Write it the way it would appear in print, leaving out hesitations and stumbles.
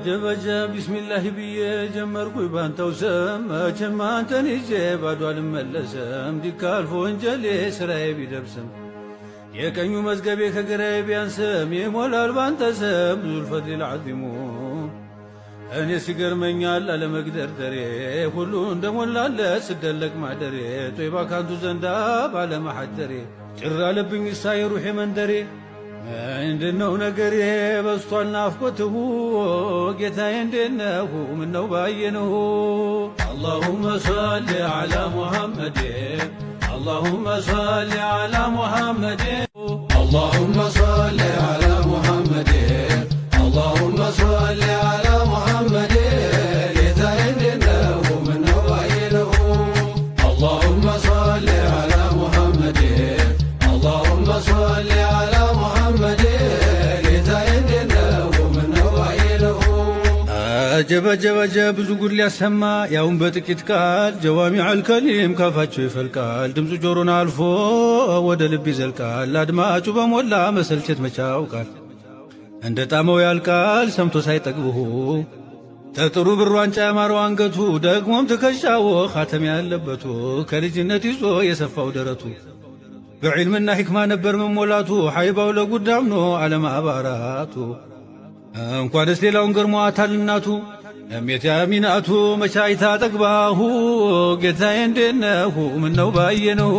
ጀበጀ ቢስሚላህ ብዬ ጀመርኩኝ ባንተው ስም መቼም አንተን ይዤ ባዶ አልመለስም። ዲካልፎ ወንጀሌ ስራዬ ቢደርስም የቀኙ መዝገቤ ከግራዬ ቢያንስም ይሞላል ባንተ ስም ዙልፈድሊል ዐዚሙ። እኔ ሲገርመኛል አለመግደርደሬ ሁሉ እንደሞላለት ስደለቅ ማደሬ ጦይባ ካንቱ ዘንዳ ባለመሐደሬ ጭር አለብኝ እሳ የሩሄ መንደሬ። ምንድነው ነገሬ በስቷል ናፍቆትሁ ጌታዬ እንዴነሁ ምነው ባየንሁ። አላሁመ ሶሊ ዐላ ሙሐመድ አላሁመ ሶሊ ዐላ ሙሐመድ አላሁመ ሶሊ ዐላ ሙሐመድ አላሁመ ሶሊ ዐላ ሙሐመድ ጌታዬ እንዴነሁ ምነው ባየንሁ። አላሁመ ሶሊ ዐላ ሙሐመድ አላሁመ ሶሊ ዐላ ጀበጀበጀ ብዙ ጉድ ሊያሰማ ያውን በጥቂት ቃል ጀዋሚዐል ከሊም ካፋቸው ይፈልቃል። ድምፁ ጆሮን አልፎ ወደ ልብ ይዘልቃል። አድማጩ በሞላ መሰልቸት መቻውቃል እንደ ጣመው ያልቃል ሰምቶ ሳይጠግብሁ። ተጥሩ ብር ዋንጫ ያማረው አንገቱ ደግሞም ትከሻው ኻተም ያለበቱ ከልጅነት ይዞ የሰፋው ደረቱ በዕልምና ሕክማ ነበር መሞላቱ ሐይባው ለጉድ አምኖ አለማባራቱ። እንኳንስ ሌላውን ገርሟታል እናቱ እሜት ያሚናቱ መቻይታ ጠግባሁ ጌታዬ እንዴነሁ ምነው ባየንሁ።